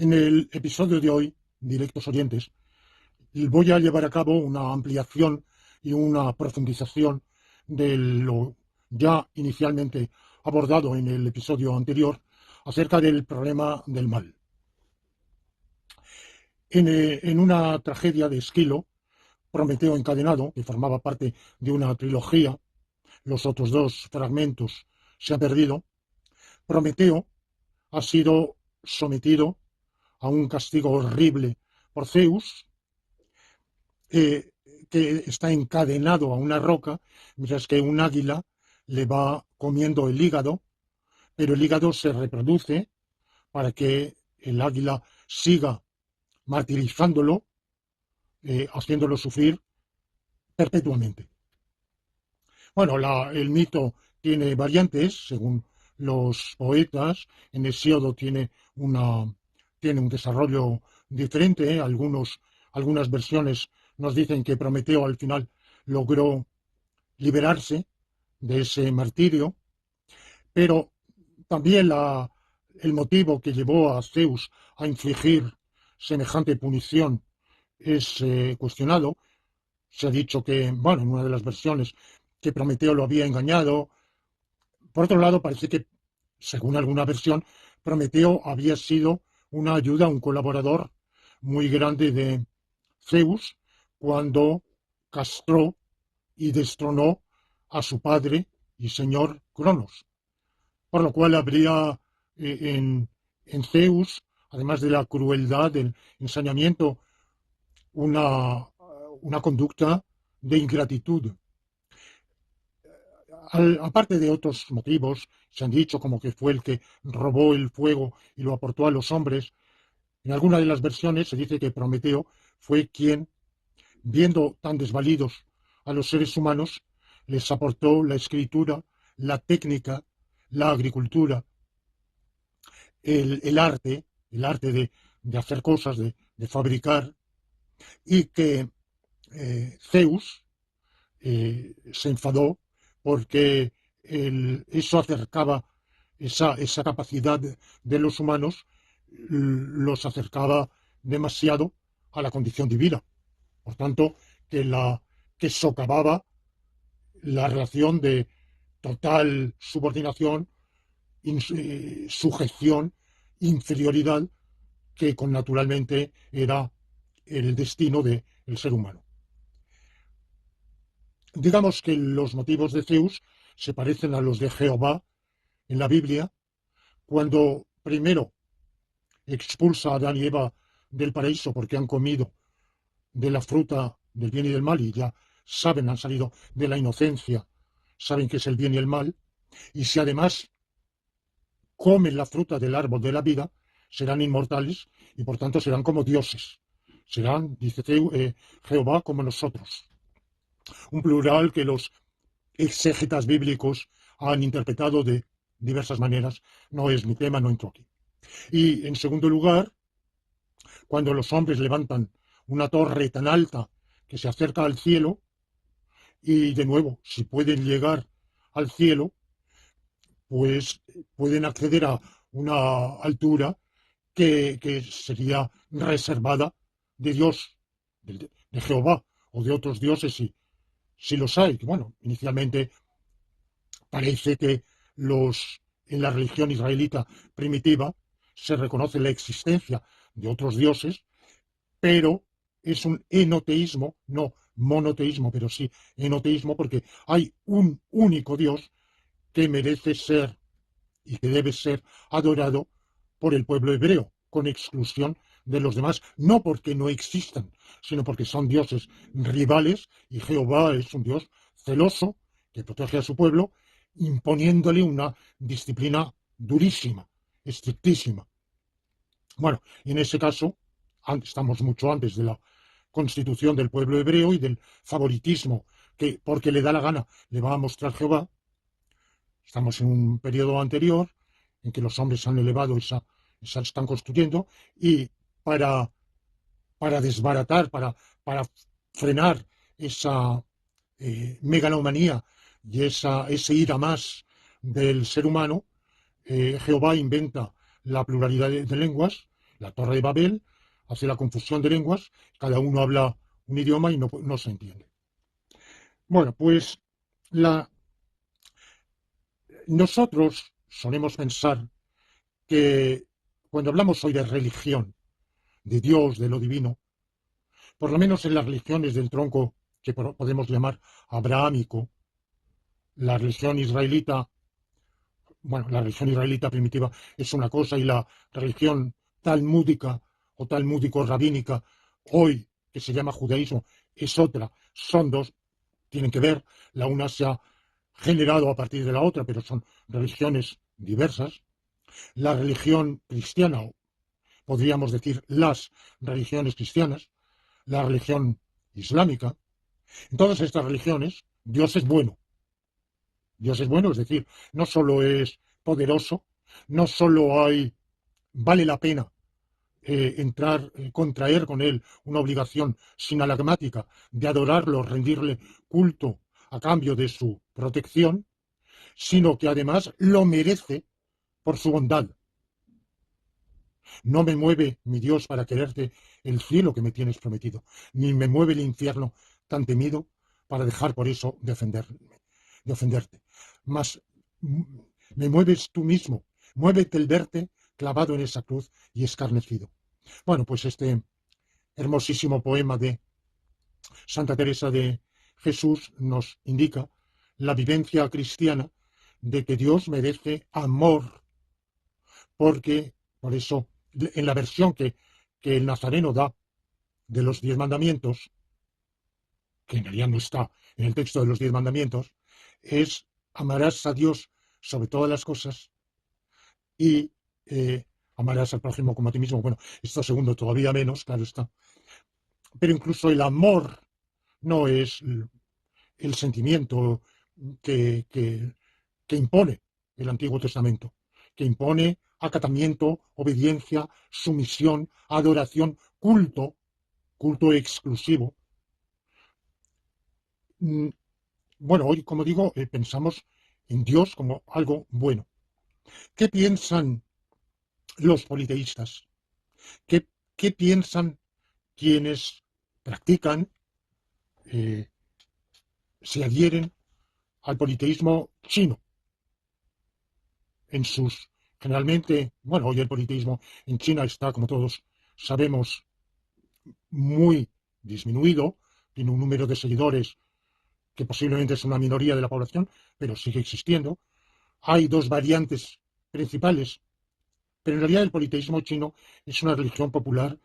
En el episodio de hoy, directos oyentes, voy a llevar a cabo una ampliación y una profundización de lo ya inicialmente abordado en el episodio anterior acerca del problema del mal. En una tragedia de Esquilo, Prometeo encadenado, que formaba parte de una trilogía, los otros dos fragmentos se han perdido, Prometeo ha sido sometido a un castigo horrible por Zeus, que está encadenado a una roca, mientras que un águila le va comiendo el hígado, pero el hígado se reproduce para que el águila siga martirizándolo, haciéndolo sufrir perpetuamente. Bueno, el mito tiene variantes, según los poetas. En Hesíodo tiene un desarrollo diferente. Algunas versiones nos dicen que Prometeo al final logró liberarse de ese martirio, pero también el motivo que llevó a Zeus a infligir semejante punición es cuestionado. Se ha dicho que, bueno, en una de las versiones, que Prometeo lo había engañado. Por otro lado, parece que, según alguna versión, Prometeo había sido una ayuda, un colaborador muy grande de Zeus cuando castró y destronó a su padre y señor Cronos. Por lo cual habría en Zeus, además de la crueldad, del ensañamiento, una conducta de ingratitud. Aparte de otros motivos, se han dicho como que fue el que robó el fuego y lo aportó a los hombres. En alguna de las versiones se dice que Prometeo fue quien, viendo tan desvalidos a los seres humanos, les aportó la escritura, la técnica, la agricultura, el arte de hacer cosas, de fabricar, y que Zeus se enfadó porque eso acercaba, esa capacidad de los humanos los acercaba demasiado a la condición divina. Por tanto, que socavaba la relación de total subordinación, sujeción, inferioridad, que con naturalmente era el destino del ser humano. Digamos que los motivos de Zeus se parecen a los de Jehová en la Biblia, cuando primero expulsa a Adán y Eva del paraíso porque han comido de la fruta del bien y del mal y ya saben, han salido de la inocencia, saben que es el bien y el mal, y si además comen la fruta del árbol de la vida, serán inmortales y por tanto serán como dioses. Serán, dice Jehová, como nosotros. Un plural que los exégetas bíblicos han interpretado de diversas maneras. No es mi tema, no entro aquí. Y en segundo lugar, cuando los hombres levantan una torre tan alta que se acerca al cielo, y de nuevo, si pueden llegar al cielo, pues pueden acceder a una altura que sería reservada de Dios, de Jehová o de otros dioses, si los hay. Bueno, inicialmente parece que en la religión israelita primitiva se reconoce la existencia de otros dioses, pero es un enoteísmo, no monoteísmo, pero sí enoteísmo, porque hay un único Dios que merece ser y que debe ser adorado por el pueblo hebreo, con exclusión de los demás, no porque no existan, sino porque son dioses rivales, y Jehová es un Dios celoso que protege a su pueblo, imponiéndole una disciplina durísima, estrictísima. Bueno, en ese caso, estamos mucho antes de la constitución del pueblo hebreo y del favoritismo que, porque le da la gana, le va a mostrar Jehová. Estamos en un periodo anterior en que los hombres han elevado están construyendo, y para, para desbaratar, para frenar esa megalomanía y ese ir a más del ser humano, Jehová inventa la pluralidad de lenguas La Torre de Babel hace la confusión de lenguas, cada uno habla un idioma y no se entiende. Bueno, pues nosotros solemos pensar que cuando hablamos hoy de religión, de Dios, de lo divino, por lo menos en las religiones del tronco que podemos llamar abrahámico, la religión israelita, bueno, la religión israelita primitiva es una cosa y la religión talmúdica o talmúdico-rabínica hoy, que se llama judaísmo, es otra. Son dos, tienen que ver, la una se ha generado a partir de la otra, pero son religiones diversas. La religión cristiana, o podríamos decir las religiones cristianas, la religión islámica, en todas estas religiones Dios es bueno. Dios es bueno, es decir, no solo es poderoso, no solo vale la pena contraer con él una obligación sinalagmática de adorarlo, rendirle culto a cambio de su protección, sino que además lo merece por su bondad. No me mueve, mi Dios, para quererte el cielo que me tienes prometido, ni me mueve el infierno tan temido para dejar por eso de ofenderte. Mas me mueves tú mismo, muévete el verte clavado en esa cruz y escarnecido. Bueno, pues este hermosísimo poema de Santa Teresa de Jesús nos indica la vivencia cristiana de que Dios merece amor, porque, por eso, en la versión que el nazareno da de los 10 mandamientos, que en realidad no está en el texto de los 10 mandamientos, es amarás a Dios sobre todas las cosas y amarás al prójimo como a ti mismo. Bueno, esto segundo todavía menos, claro está. Pero incluso el amor no es el sentimiento que impone el Antiguo Testamento, que impone acatamiento, obediencia, sumisión, adoración, culto exclusivo. Bueno, hoy, como digo, pensamos en Dios como algo bueno. ¿Qué piensan los politeístas? ¿Qué piensan quienes practican, se adhieren al politeísmo chino? Generalmente, bueno, hoy el politeísmo en China está, como todos sabemos, muy disminuido, tiene un número de seguidores que posiblemente es una minoría de la población, pero sigue existiendo. Hay dos variantes principales, pero en realidad el politeísmo chino es una religión popular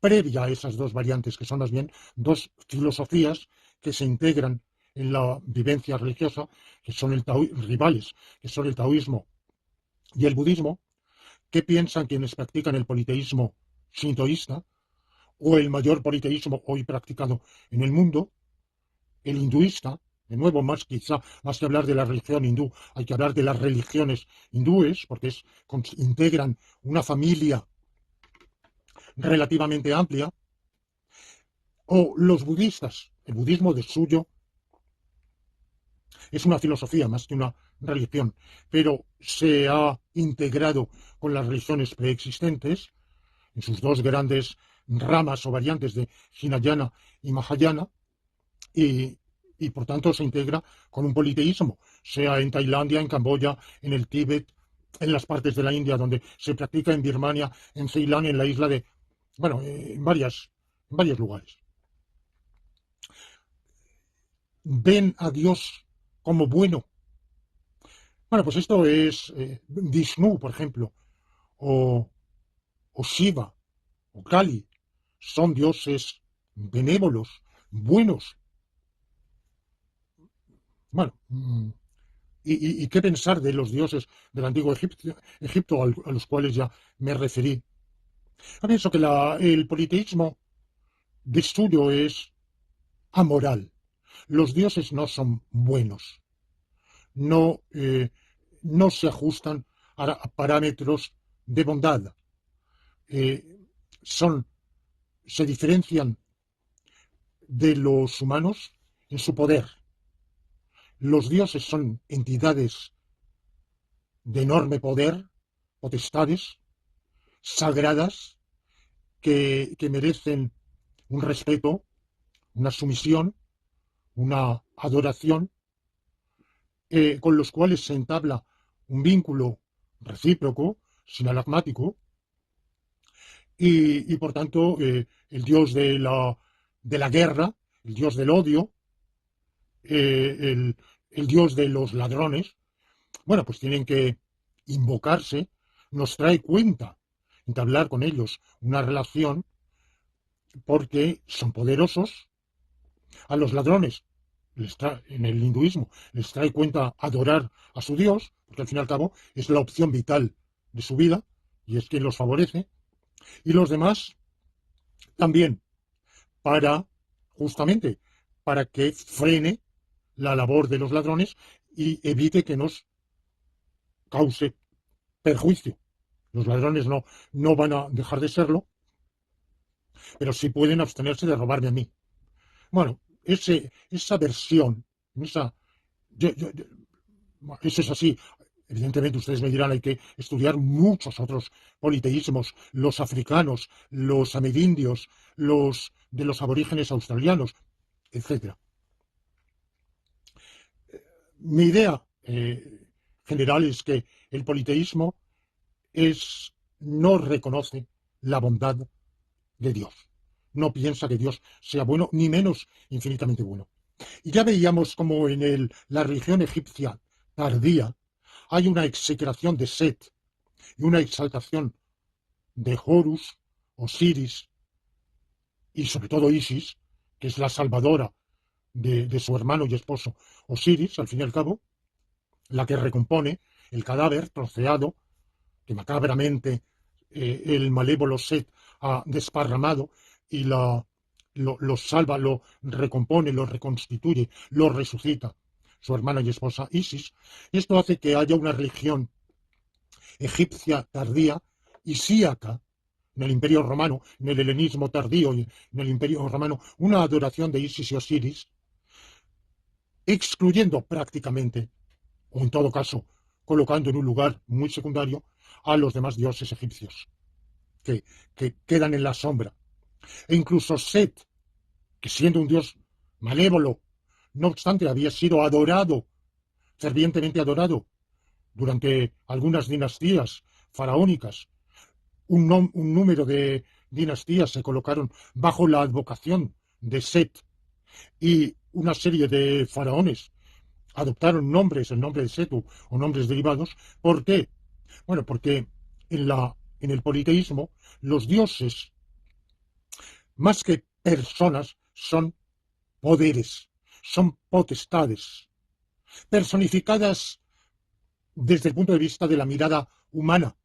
previa a esas dos variantes, que son más bien dos filosofías que se integran en la vivencia religiosa, que son rivales, que son el taoísmo y el budismo. ¿Qué piensan quienes practican el politeísmo shintoísta o el mayor politeísmo hoy practicado en el mundo, el hinduista? De nuevo, más que hablar de la religión hindú, hay que hablar de las religiones hindúes, porque integran una familia relativamente amplia. O los budistas. El budismo de suyo es una filosofía más que una religión, pero se ha integrado con las religiones preexistentes en sus dos grandes ramas o variantes de Hinayana y Mahayana, y por tanto se integra con un politeísmo, sea en Tailandia, en Camboya, en el Tíbet, en las partes de la India donde se practica, en Birmania, en Ceilán, en la isla de, bueno, en varios lugares. Ven a Dios como bueno. Bueno, pues esto es Vishnu, por ejemplo, o Shiva, o Kali. Son dioses benévolos, buenos. Bueno, ¿y qué pensar de los dioses del antiguo Egipto a los cuales ya me referí? Yo pienso que el politeísmo de suyo es amoral. Los dioses no son buenos. No se ajustan a parámetros de bondad. Se diferencian de los humanos en su poder. Los dioses son entidades de enorme poder, potestades, sagradas que merecen un respeto, una sumisión, una adoración, con los cuales se entabla un vínculo recíproco, sinalagmático, y por tanto el dios de la guerra, el dios del odio, el dios de los ladrones, bueno, pues tienen que invocarse, nos trae cuenta entablar con ellos una relación porque son poderosos. A los ladrones, en el hinduismo, les trae cuenta adorar a su dios, porque al fin y al cabo es la opción vital de su vida y es quien los favorece. Y los demás también, para, justamente, para que frene la labor de los ladrones y evite que nos cause perjuicio. Los ladrones no van a dejar de serlo, pero sí pueden abstenerse de robarme a mí. Bueno, esa versión, esa, eso es así. Evidentemente ustedes me dirán, hay que estudiar muchos otros politeísmos, los africanos, los amerindios, los de los aborígenes australianos, etcétera. Mi idea general es que el politeísmo no reconoce la bondad de Dios. No piensa que Dios sea bueno, ni menos infinitamente bueno. Y ya veíamos como en la religión egipcia tardía hay una execración de Set y una exaltación de Horus, Osiris y sobre todo Isis, que es la salvadora de su hermano y esposo Osiris, al fin y al cabo, la que recompone el cadáver troceado que macabramente el malévolo Set ha desparramado y lo salva, lo recompone, lo reconstituye, lo resucita su hermana y esposa Isis. Esto hace que haya una religión egipcia tardía, isíaca, en el Imperio Romano, en el helenismo tardío y en el Imperio Romano, una adoración de Isis y Osiris, excluyendo prácticamente, o en todo caso, colocando en un lugar muy secundario a los demás dioses egipcios, que quedan en la sombra. E incluso Set, que siendo un dios malévolo, no obstante había sido adorado, fervientemente adorado, durante algunas dinastías faraónicas. Un número de dinastías se colocaron bajo la advocación de Set y una serie de faraones adoptaron nombres, el nombre de Setu o nombres derivados. ¿Por qué? Bueno, porque en el politeísmo los dioses, más que personas, son poderes, son potestades, personificadas desde el punto de vista de la mirada humana,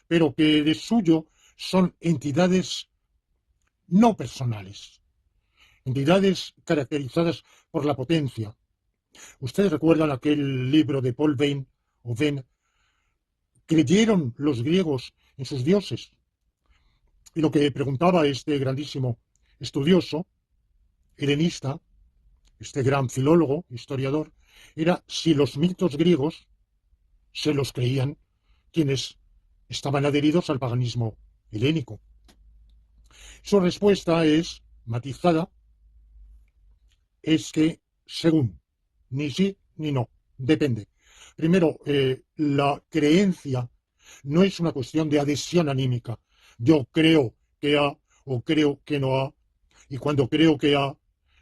pero que de suyo son entidades no personales, entidades caracterizadas por la potencia. Ustedes recuerdan aquel libro de Paul Veyne, o Venn. ¿Creyeron los griegos en sus dioses? Y lo que preguntaba este grandísimo estudioso, helenista, este gran filólogo, historiador, era si los mitos griegos se los creían quienes estaban adheridos al paganismo helénico. Su respuesta es matizada, es que según, ni sí ni no, depende. Primero, la creencia no es una cuestión de adhesión anímica. Yo creo que A o creo que no A, y cuando creo que A,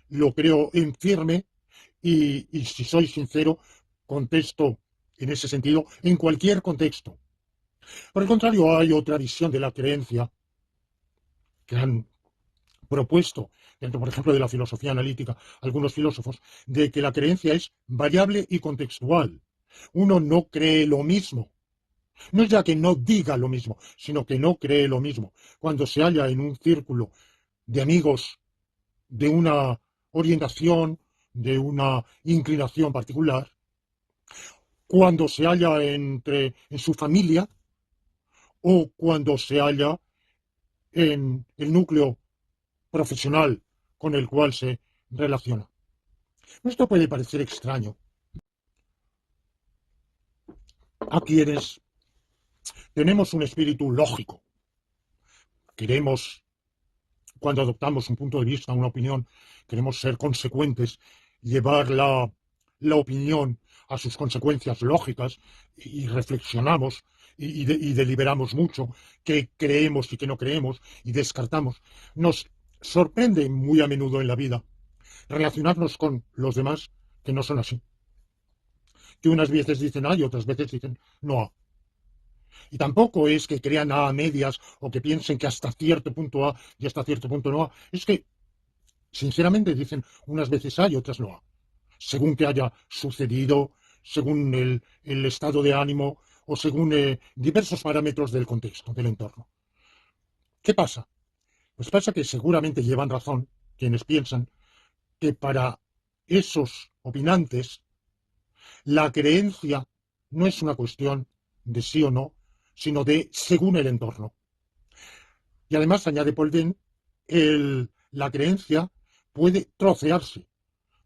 lo creo en firme, y si soy sincero, contesto en ese sentido en cualquier contexto. Por el contrario, hay otra visión de la creencia que han propuesto dentro, por ejemplo, de la filosofía analítica, algunos filósofos, de que la creencia es variable y contextual. Uno no cree lo mismo. No es ya que no diga lo mismo, sino que no cree lo mismo. Cuando se halla en un círculo de amigos de una orientación, de una inclinación particular, cuando se halla en su familia o cuando se halla en el núcleo profesional con el cual se relaciona. Esto puede parecer extraño a quienes tenemos un espíritu lógico, queremos, cuando adoptamos un punto de vista, una opinión, queremos ser consecuentes, llevar la opinión a sus consecuencias lógicas y reflexionamos y deliberamos mucho qué creemos y qué no creemos y descartamos. Nos sorprende muy a menudo en la vida relacionarnos con los demás que no son así. Que unas veces dicen A y otras veces dicen no A. Y tampoco es que crean A medias o que piensen que hasta cierto punto A y hasta cierto punto no A. Es que, sinceramente, dicen unas veces A y otras no A. Según que haya sucedido, según el estado de ánimo o según diversos parámetros del contexto, del entorno. ¿Qué pasa? Pues pasa que seguramente llevan razón quienes piensan que para esos opinantes la creencia no es una cuestión de sí o no, sino de según el entorno. Y además, añade Paul Dehn, la creencia puede trocearse,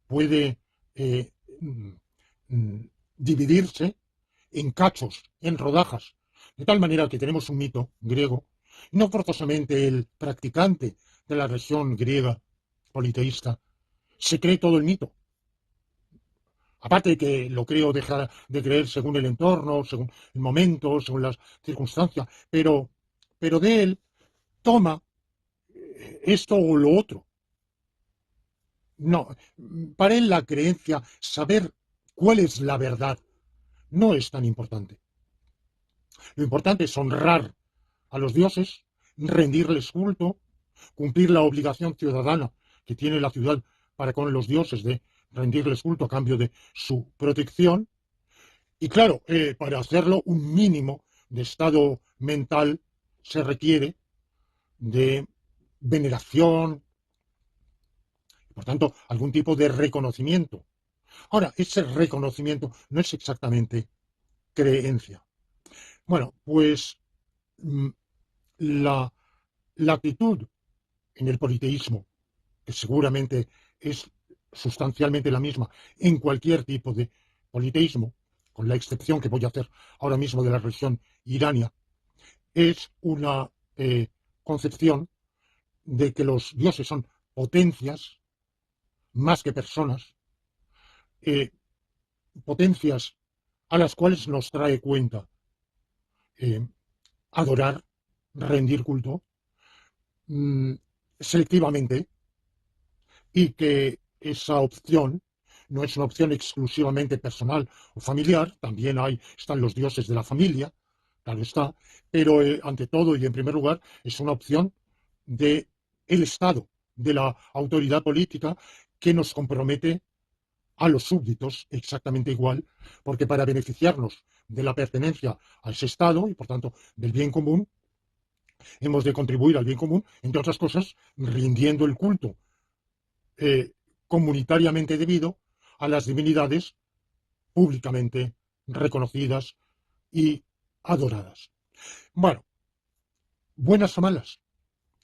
puede eh, mm, dividirse en cachos, en rodajas, de tal manera que tenemos un mito griego, y no forzosamente el practicante de la religión griega politeísta se cree todo el mito. Aparte de que lo creo dejar de creer según el entorno, según el momento, según las circunstancias, pero de él toma esto o lo otro. No, para él la creencia, saber cuál es la verdad, no es tan importante. Lo importante es honrar a los dioses, rendirles culto, cumplir la obligación ciudadana que tiene la ciudad para con los dioses de rendirles culto a cambio de su protección. Y claro, para hacerlo un mínimo de estado mental se requiere de veneración, por tanto, algún tipo de reconocimiento. Ahora, ese reconocimiento no es exactamente creencia. Bueno, pues la, la actitud en el politeísmo, que seguramente es sustancialmente la misma en cualquier tipo de politeísmo, con la excepción que voy a hacer ahora mismo de la religión irania, es una concepción de que los dioses son potencias más que personas, eh, potencias a las cuales nos trae cuenta adorar, rendir culto selectivamente, y que esa opción no es una opción exclusivamente personal o familiar, también están los dioses de la familia, claro está, pero ante todo y en primer lugar es una opción del Estado, de la autoridad política que nos compromete a los súbditos exactamente igual, porque para beneficiarnos de la pertenencia a ese Estado y por tanto del bien común, hemos de contribuir al bien común, entre otras cosas, rindiendo el culto comunitariamente debido a las divinidades públicamente reconocidas y adoradas. Bueno, buenas o malas,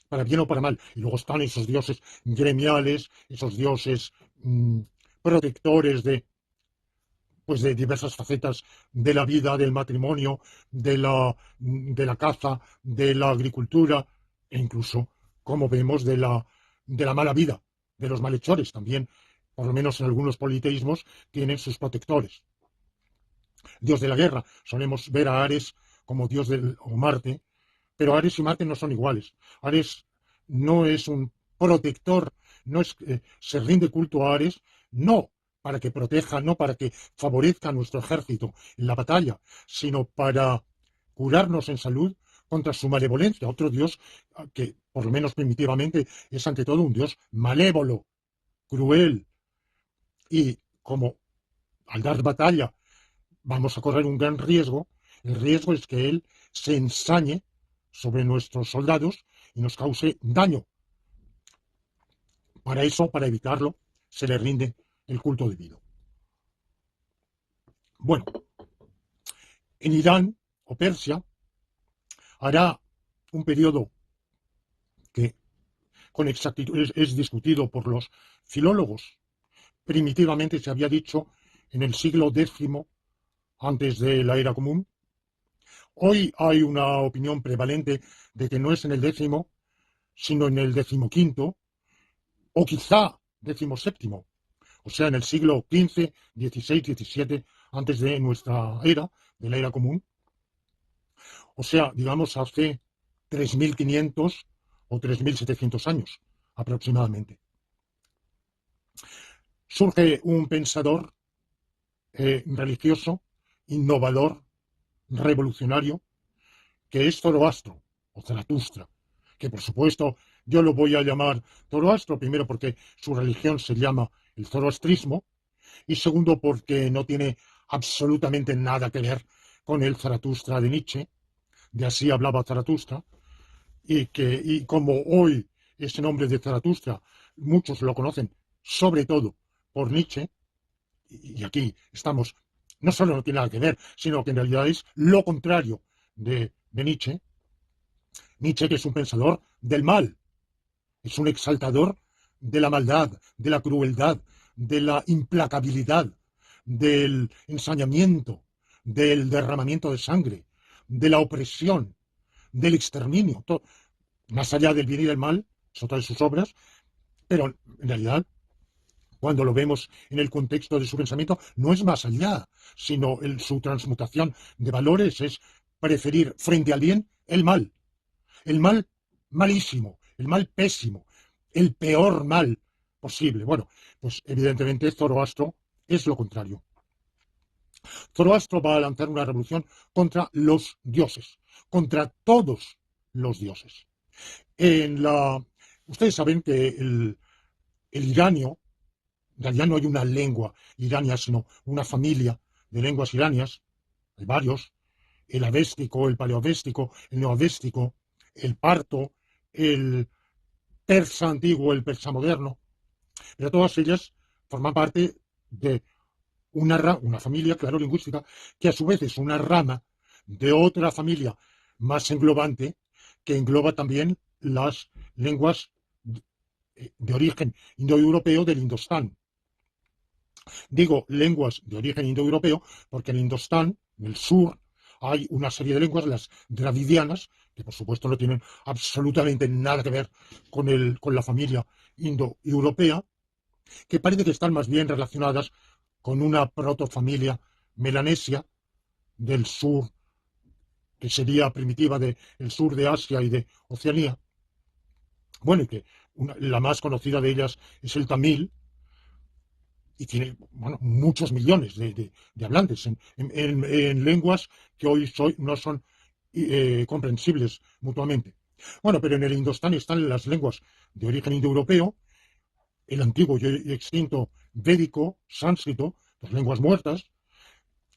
para bien o para mal. Y luego están esos dioses gremiales, esos dioses protectores de diversas facetas de la vida, del matrimonio, de la caza, de la agricultura, e incluso, como vemos, de la mala vida, de los malhechores también, por lo menos en algunos politeísmos, tienen sus protectores. Dios de la guerra, solemos ver a Ares como dios o Marte, pero Ares y Marte no son iguales. Ares no es un protector, no es, se rinde culto a Ares, no para que proteja, no para que favorezca a nuestro ejército en la batalla, sino para curarnos en salud contra su malevolencia. Otro dios que, por lo menos primitivamente, es ante todo un dios malévolo, cruel, y como al dar batalla vamos a correr un gran riesgo, el riesgo es que él se ensañe sobre nuestros soldados y nos cause daño. Para eso, para evitarlo, se le rinde el culto debido. Bueno, en Irán o Persia hará un periodo que con exactitud es discutido por los filólogos. Primitivamente se había dicho en el siglo X antes de la era común, Hoy hay una opinión prevalente de que no es en el 10º, sino en el 15º, o quizá 17º, o sea, en el siglo XV, XVI, XVII, antes de nuestra era, de la era común, o sea, digamos, hace 3.500 o 3.700 años aproximadamente. Surge un pensador religioso, innovador, revolucionario, que es Zoroastro, o Zaratustra, que por supuesto yo lo voy a llamar Zoroastro, primero porque su religión se llama el zoroastrismo, y segundo porque no tiene absolutamente nada que ver con el Zaratustra de Nietzsche, de así hablaba Zaratustra, y como hoy ese nombre de Zaratustra muchos lo conocen sobre todo por Nietzsche, y aquí estamos, no solo no tiene nada que ver, sino que en realidad es lo contrario de Nietzsche. Nietzsche, que es un pensador del mal, es un exaltador de la maldad, de la crueldad, de la implacabilidad, del ensañamiento, del derramamiento de sangre, de la opresión, del exterminio, todo, más allá del bien y del mal, es otra de sus obras, pero en realidad, cuando lo vemos en el contexto de su pensamiento, no es más allá, sino su transmutación de valores es preferir frente al bien el mal malísimo, el mal pésimo, el peor mal posible. Bueno, pues evidentemente Zoroastro es lo contrario. Zoroastro va a lanzar una revolución contra los dioses, contra todos los dioses. Ustedes saben que el iranio, en realidad no hay una lengua irania, sino una familia de lenguas iranias, hay varios, el avéstico, el paleoavéstico, el neoavéstico, el parto, el persa antiguo, el persa moderno, pero todas ellas forman parte de una familia, claro, lingüística, que a su vez es una rama de otra familia más englobante, que engloba también las lenguas de origen indoeuropeo del Indostán. Digo lenguas de origen indoeuropeo porque en Indostán, en el sur, hay una serie de lenguas, las dravidianas, que por supuesto no tienen absolutamente nada que ver con la familia indoeuropea, que parece que están más bien relacionadas con una protofamilia melanesia del sur, que sería primitiva del sur de Asia y de Oceanía. Bueno, y que la más conocida de ellas es el tamil, y tiene muchos millones de hablantes en lenguas que hoy no son comprensibles mutuamente. Bueno, pero en el Indostán están las lenguas de origen indoeuropeo, el antiguo y extinto védico, sánscrito, las lenguas muertas,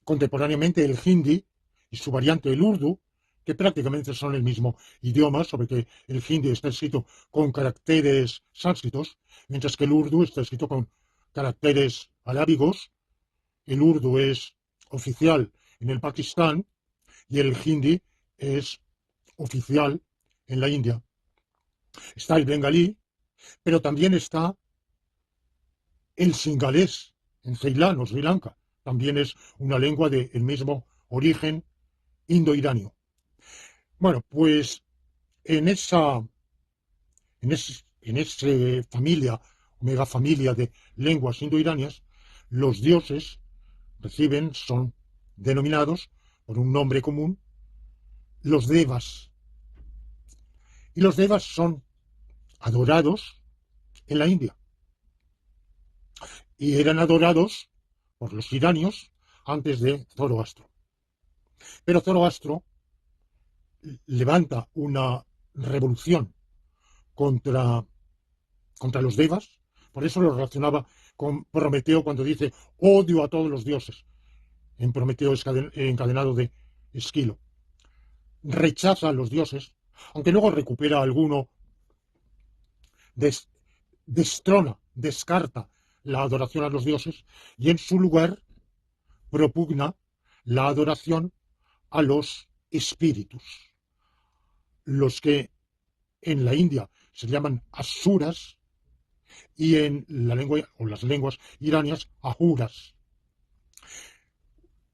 contemporáneamente el hindi y su variante el urdu, que prácticamente son el mismo idioma, sobre que el hindi está escrito con caracteres sánscritos, mientras que el urdu está escrito con caracteres arábigos. El urdu es oficial en el Pakistán y el hindi es oficial en la India. Está el bengalí, pero también está el singalés en Ceilán o Sri Lanka. También es una lengua del mismo origen indo-iranio. Bueno, pues en esa familia, megafamilia de lenguas indo-iranias, los dioses son denominados por un nombre común, los devas. Y los devas son adorados en la India. Y eran adorados por los iranios antes de Zoroastro. Pero Zoroastro levanta una revolución contra los devas, por eso lo relacionaba con Prometeo cuando dice odio a todos los dioses, en Prometeo encadenado de Esquilo. Rechaza a los dioses, aunque luego recupera alguno, destrona, descarta la adoración a los dioses y en su lugar propugna la adoración a los espíritus, los que en la India se llaman asuras y en la lengua o las lenguas iranias ajuras.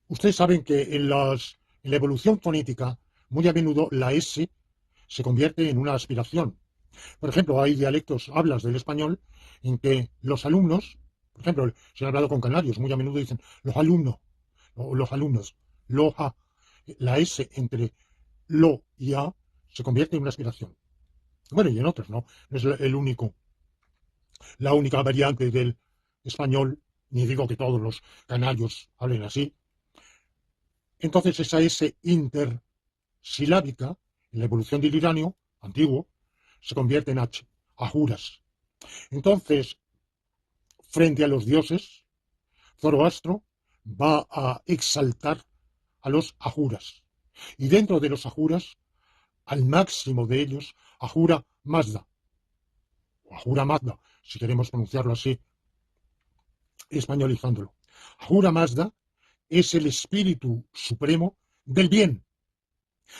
Ustedes saben que en las En la evolución fonética, muy a menudo la S se convierte en una aspiración. Por ejemplo, hay dialectos, hablas del español, en que los alumnos, por ejemplo, si he hablado con canarios, muy a menudo dicen los alumnos, o los alumnos, lo, a, la S entre lo y a se convierte en una aspiración. Bueno, y en otros, ¿no? No es el único, la única variante del español, ni digo que todos los canarios hablen así. Entonces esa S intersilábica, en la evolución del iranio antiguo, se convierte en H, ajuras. Entonces, frente a los dioses, Zoroastro va a exaltar a los ajuras. Y dentro de los ajuras, al máximo de ellos, Ahura Mazda, o Ahura Mazda, si queremos pronunciarlo así, españolizándolo. Ahura Mazda es el espíritu supremo del bien.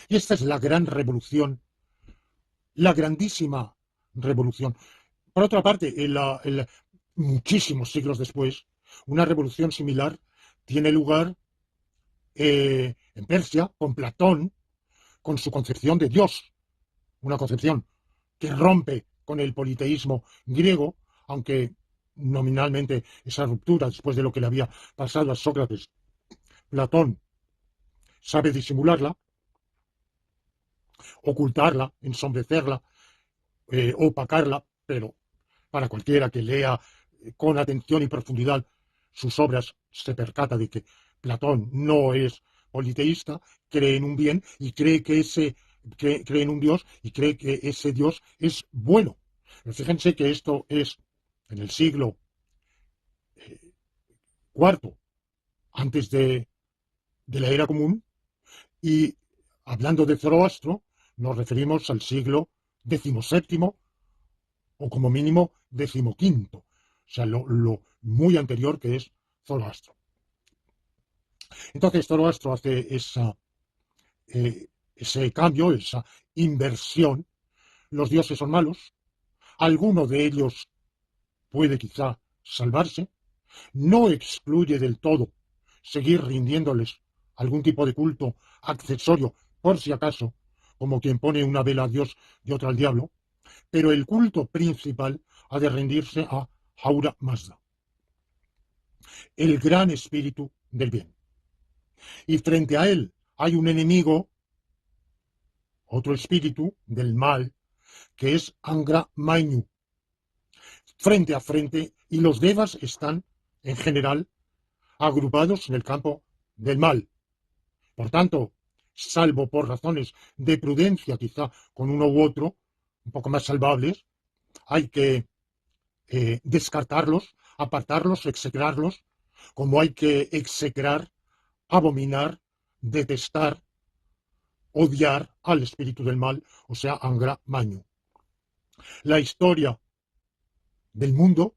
Y esta es la gran revolución, la grandísima revolución. Por otra parte, muchísimos siglos después, una revolución similar tiene lugar en Persia, con Platón, con su concepción de Dios, una concepción que rompe con el politeísmo griego, aunque nominalmente esa ruptura, después de lo que le había pasado a Sócrates, Platón sabe disimularla, ocultarla, ensombrecerla, opacarla, pero para cualquiera que lea con atención y profundidad sus obras se percata de que Platón no es politeísta, cree en un bien y cree cree en un Dios y cree que ese Dios es bueno. Pero fíjense que esto es en el siglo IV antes de la era común, y hablando de Zoroastro nos referimos al siglo XVII o como mínimo XV, o sea, lo muy anterior que es Zoroastro. Entonces Zoroastro hace ese cambio, esa inversión. Los dioses son malos, alguno de ellos puede quizá salvarse, no excluye del todo seguir rindiéndoles algún tipo de culto accesorio, por si acaso, como quien pone una vela a Dios y otra al diablo, pero el culto principal ha de rendirse a Ahura Mazda, el gran espíritu del bien. Y frente a él hay un enemigo, otro espíritu del mal, que es Angra Mainyu, frente a frente, y los devas están, en general, agrupados en el campo del mal. Por tanto, salvo por razones de prudencia, quizá con uno u otro, un poco más salvables, hay que descartarlos, apartarlos, execrarlos, como hay que execrar, abominar, detestar, odiar al espíritu del mal, o sea, Angra Mainyu. La historia del mundo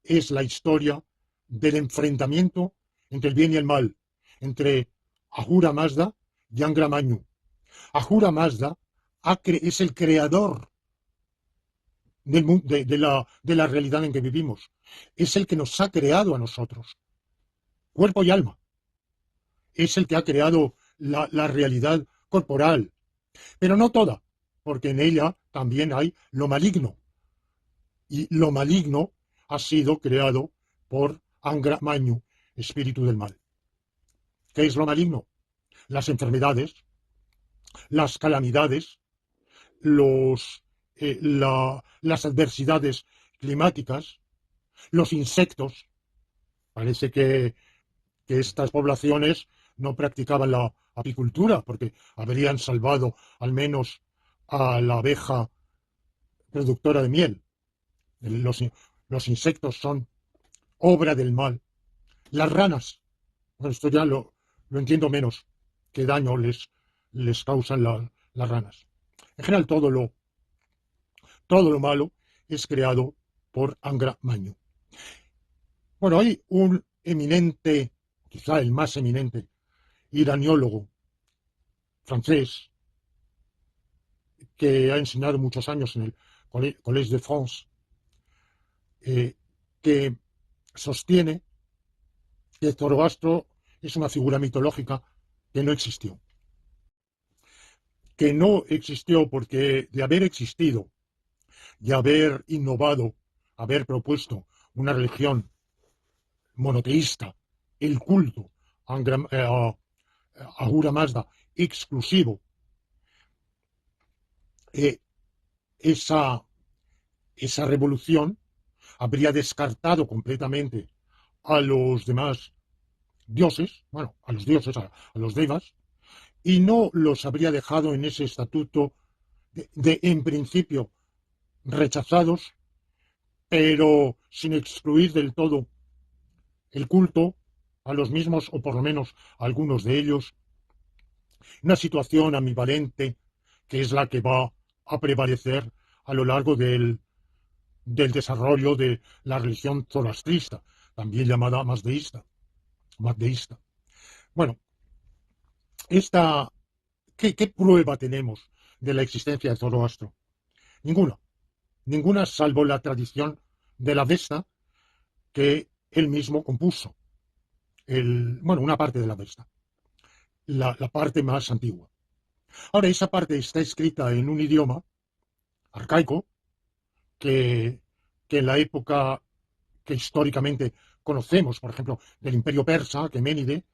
es la historia del enfrentamiento entre el bien y el mal, entre Ahura Mazda y Angra Mainyu. Ahura Mazda es el creador de la realidad en que vivimos. Es el que nos ha creado a nosotros, cuerpo y alma. Es el que ha creado la realidad corporal, pero no toda, porque en ella también hay lo maligno. Y lo maligno ha sido creado por Angra Mainyu, espíritu del mal. ¿Qué es lo maligno? Las enfermedades, las calamidades, las adversidades climáticas, los insectos. Parece que estas poblaciones no practicaban la apicultura porque habrían salvado al menos a la abeja productora de miel. Los, los insectos son obra del mal. Las ranas, bueno, esto ya lo entiendo menos, qué daño les causan las ranas. En general, todo lo malo es creado por Angra Mainyu. Bueno, hay un eminente, quizá el más eminente, iraniólogo francés que ha enseñado muchos años en el Collège de France, que sostiene que Zoroastro es una figura mitológica que no existió. que no existió porque de haber existido y haber innovado, haber propuesto una religión monoteísta, el culto a Ahura Mazda exclusivo, eh, esa, esa revolución habría descartado completamente a los demás dioses, bueno, a los dioses, a los devas, y no los habría dejado en ese estatuto en principio, rechazados, pero sin excluir del todo el culto a los mismos, o por lo menos a algunos de ellos, una situación ambivalente que es la que va a prevalecer a lo largo del desarrollo de la religión zoroastrista, también llamada mazdeísta. Bueno, ¿qué prueba tenemos de la existencia de Zoroastro? Ninguna salvo la tradición de la Avesta que él mismo compuso, una parte de la Avesta, la parte más antigua. Ahora, esa parte está escrita en un idioma arcaico que en la época que históricamente conocemos, por ejemplo, del Imperio Persa, Aqueménide,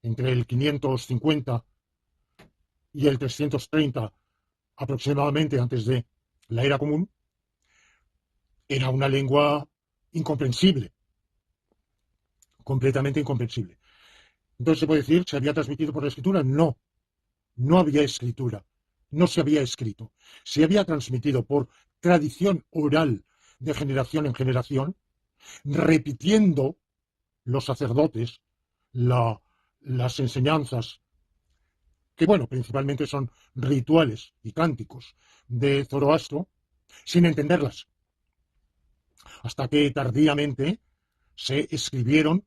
entre el 550 y el 330 aproximadamente antes de la era común, era una lengua incomprensible, completamente incomprensible. Entonces se puede decir, ¿se había transmitido por la escritura? No, no había escritura, no se había escrito. Se había transmitido por tradición oral de generación en generación, repitiendo los sacerdotes las enseñanzas, que bueno, principalmente son rituales y cánticos de Zoroastro, sin entenderlas, hasta que tardíamente se escribieron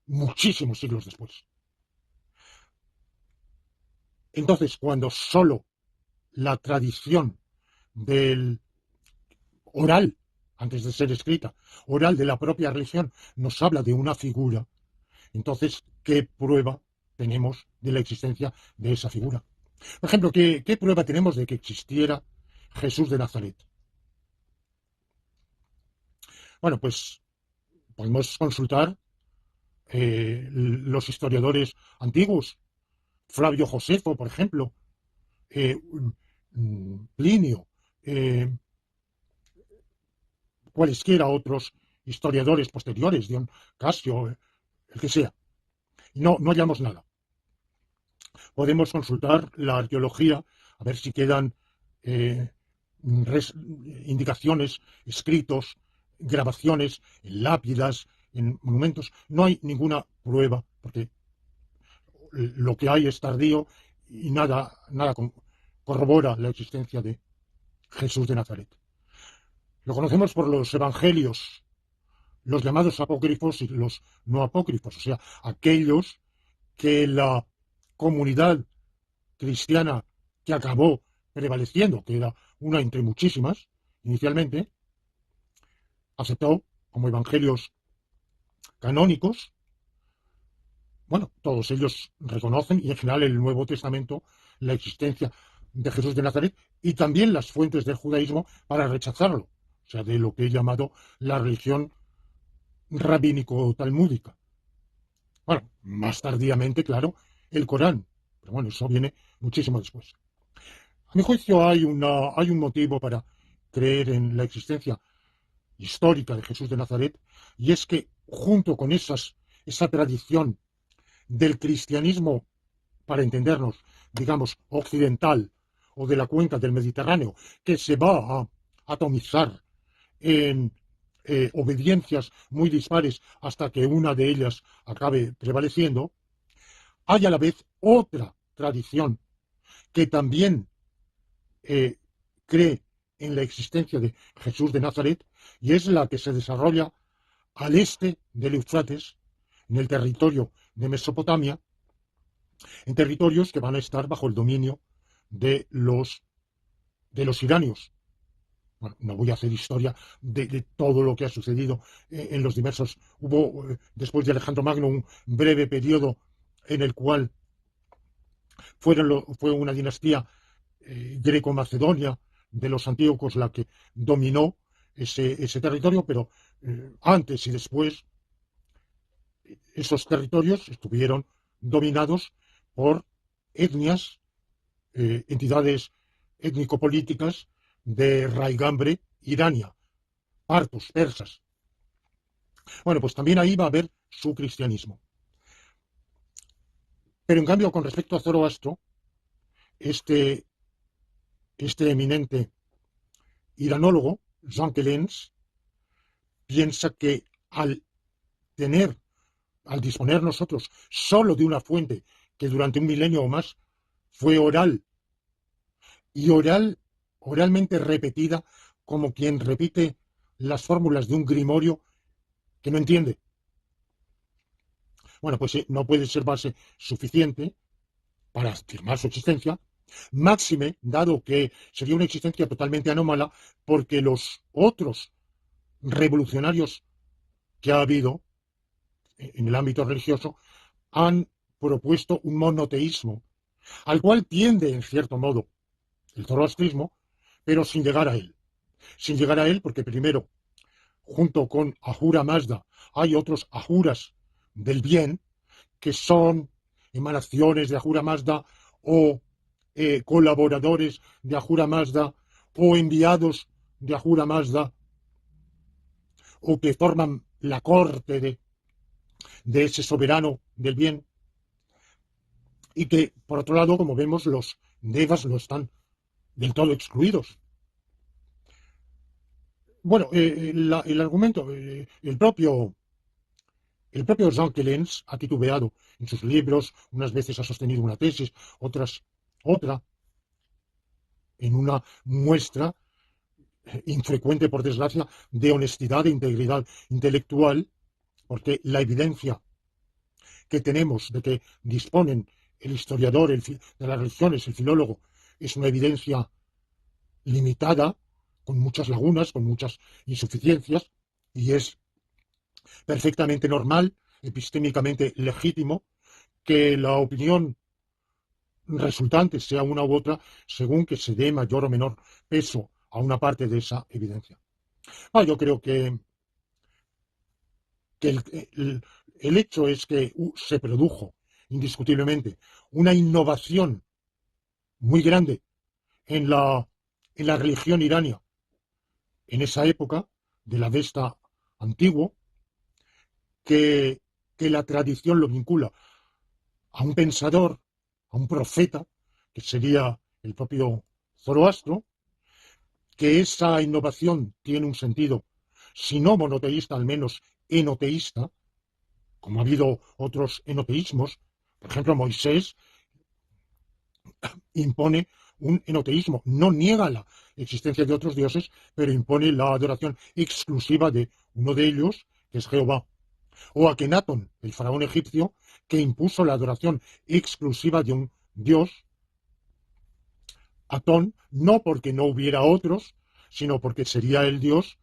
muchísimos siglos después. Entonces, cuando solo la tradición del oral, antes de ser escrita, oral de la propia religión, nos habla de una figura, entonces, ¿qué prueba tenemos de la existencia de esa figura? Por ejemplo, ¿qué prueba tenemos de que existiera Jesús de Nazaret? Bueno, pues podemos consultar los historiadores antiguos, Flavio Josefo, por ejemplo, Plinio, cualesquiera otros historiadores posteriores, Dion Casio, el que sea. No hallamos nada. Podemos consultar la arqueología, a ver si quedan indicaciones, escritos, grabaciones, en lápidas, en monumentos. No hay ninguna prueba, porque lo que hay es tardío y nada corrobora la existencia de Jesús de Nazaret. Lo conocemos por los evangelios, los llamados apócrifos y los no apócrifos, o sea, aquellos que la comunidad cristiana que acabó prevaleciendo, que era una entre muchísimas, inicialmente, aceptó como evangelios canónicos. Bueno, todos ellos reconocen, y en general el Nuevo Testamento, la existencia de Jesús de Nazaret y también las fuentes del judaísmo para rechazarlo, o sea, de lo que he llamado la religión rabínico-talmúdica. Bueno, más tardíamente, claro, el Corán, pero bueno, eso viene muchísimo después. A mi juicio hay un motivo para creer en la existencia histórica de Jesús de Nazaret, y es que junto con esa tradición del cristianismo, para entendernos, digamos, occidental o de la cuenca del Mediterráneo, que se va a atomizar en obediencias muy dispares hasta que una de ellas acabe prevaleciendo, hay a la vez otra tradición que también cree en la existencia de Jesús de Nazaret, y es la que se desarrolla al este del Éufrates, en el territorio de Mesopotamia, en territorios que van a estar bajo el dominio de los iranios. Bueno, no voy a hacer historia de todo lo que ha sucedido en los diversos. Hubo, después de Alejandro Magno, un breve periodo en el cual fue una dinastía Greco-Macedonia de los Antíocos la que dominó ese territorio, pero antes y después esos territorios estuvieron dominados por etnias, entidades étnico-políticas de raigambre irania, partos, persas. Bueno, pues también ahí va a haber su cristianismo. Pero en cambio, con respecto a Zoroastro, este eminente iranólogo, Jean Quelens, piensa que al disponer nosotros solo de una fuente que durante un milenio o más fue oral y oralmente repetida, como quien repite las fórmulas de un grimorio que no entiende. Bueno, pues no puede ser base suficiente para afirmar su existencia, máxime, dado que sería una existencia totalmente anómala, porque los otros revolucionarios que ha habido en el ámbito religioso han propuesto un monoteísmo, al cual tiende, en cierto modo, el zoroastrismo, pero sin llegar a él. Sin llegar a él porque primero, junto con Ahura Mazda, hay otros Ahuras del bien, que son emanaciones de Ahura Mazda o colaboradores de Ahura Mazda o enviados de Ahura Mazda o que forman la corte de ese soberano del bien, y que, por otro lado, como vemos, los devas no están del todo excluidos. Bueno, el argumento, el propio Jean Quelens ha titubeado en sus libros, unas veces ha sostenido una tesis, otras otra, en una muestra infrecuente, por desgracia, de honestidad e integridad intelectual, porque la evidencia que tenemos de que disponen el historiador de las religiones, el filólogo, es una evidencia limitada, con muchas lagunas, con muchas insuficiencias, y es perfectamente normal, epistémicamente legítimo, que la opinión resultante sea una u otra, según que se dé mayor o menor peso a una parte de esa evidencia. Yo creo que el hecho es que se produjo indiscutiblemente una innovación muy grande en la religión irania en esa época del Avesta antiguo, que la tradición lo vincula a un pensador, a un profeta, que sería el propio Zoroastro, que esa innovación tiene un sentido, si no monoteísta, al menos enoteísta, como ha habido otros enoteísmos. Por ejemplo, Moisés impone un enoteísmo, no niega la existencia de otros dioses, pero impone la adoración exclusiva de uno de ellos, que es Jehová. O Akenatón, el faraón egipcio, que impuso la adoración exclusiva de un dios, Atón, no porque no hubiera otros, sino porque sería el dios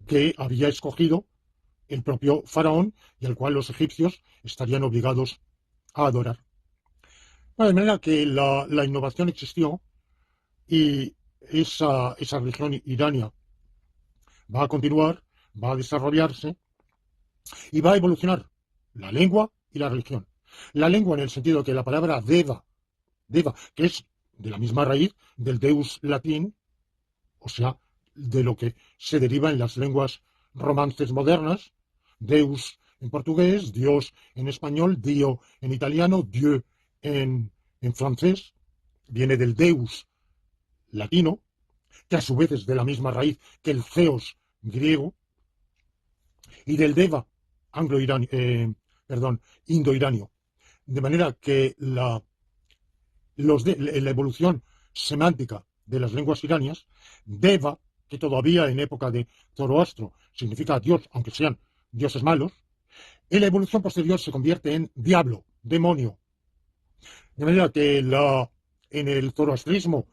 que había escogido el propio faraón y al cual los egipcios estarían obligados a adorar. De manera que la innovación existió, y esa religión irania va a continuar, va a desarrollarse y va a evolucionar la lengua y la religión. La lengua en el sentido que la palabra deva, que es de la misma raíz del deus latín, o sea, de lo que se deriva en las lenguas romances modernas, deus en portugués, Dios en español, Dio en italiano, Dieu en francés, viene del deus latino, que a su vez es de la misma raíz que el Zeus griego, y del Deva indo-iranio. De manera que la evolución semántica de las lenguas iranias, Deva, que todavía en época de Zoroastro significa Dios, aunque sean dioses malos, en la evolución posterior se convierte en diablo, demonio. De manera que en el zoroastrismo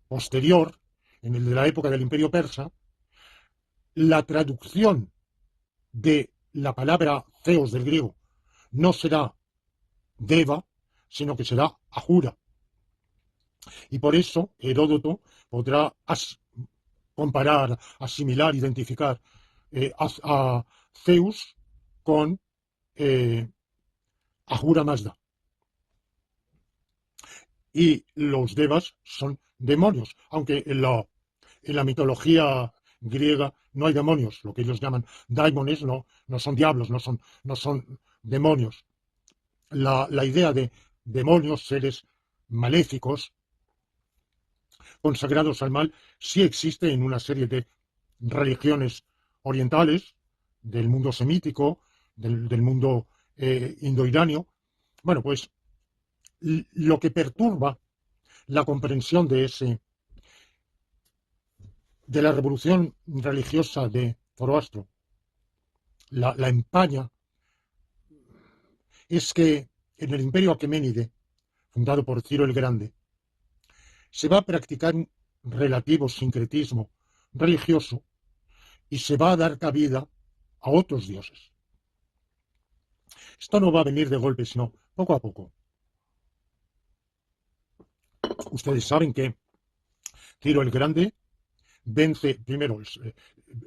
posterior, en el de la época del Imperio Persa, la traducción de la palabra Zeus del griego no será Deva, sino que será Ahura. Y por eso Heródoto podrá comparar, asimilar, identificar a Zeus con Ahura Mazda. Y los devas son demonios, aunque en la mitología griega no hay demonios, lo que ellos llaman daimones, no son diablos, no son demonios. La idea de demonios, seres maléficos, consagrados al mal, sí existe en una serie de religiones orientales, del mundo semítico, del mundo indoiranio. Bueno, pues lo que perturba la comprensión de la revolución religiosa de Zoroastro, la empaña, es que en el imperio aqueménide, fundado por Ciro el Grande, se va a practicar un relativo sincretismo religioso y se va a dar cabida a otros dioses. Esto no va a venir de golpe, sino poco a poco. Ustedes saben que Ciro el Grande vence, primero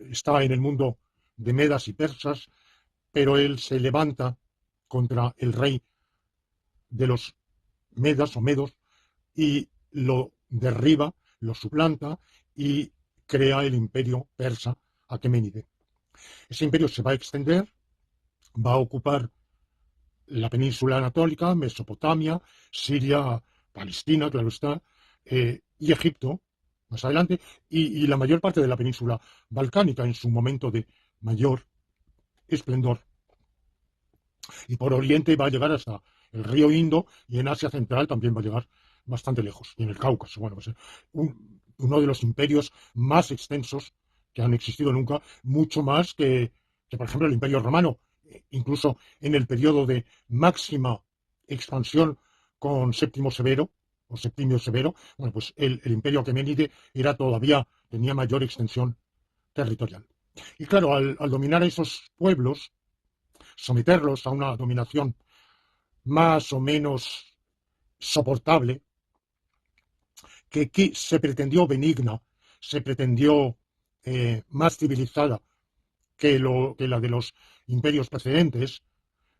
está en el mundo de medas y persas, pero él se levanta contra el rey de los medas o medos y lo derriba, lo suplanta y crea el imperio persa aqueménide. Ese imperio se va a extender, va a ocupar la península anatólica, Mesopotamia, Siria, Palestina, claro está, y Egipto, más adelante, y la mayor parte de la península balcánica en su momento de mayor esplendor. Y por Oriente va a llegar hasta el río Indo, y en Asia Central también va a llegar bastante lejos, y en el Cáucaso. Bueno, pues uno de los imperios más extensos que han existido nunca, mucho más que por ejemplo, el Imperio Romano, incluso en el periodo de máxima expansión con Séptimo Severo, o Septimio Severo. Bueno, pues el Imperio Aqueménide tenía mayor extensión territorial. Y claro, al dominar a esos pueblos, someterlos a una dominación más o menos soportable, que se pretendió benigna, se pretendió más civilizada que la de los imperios precedentes,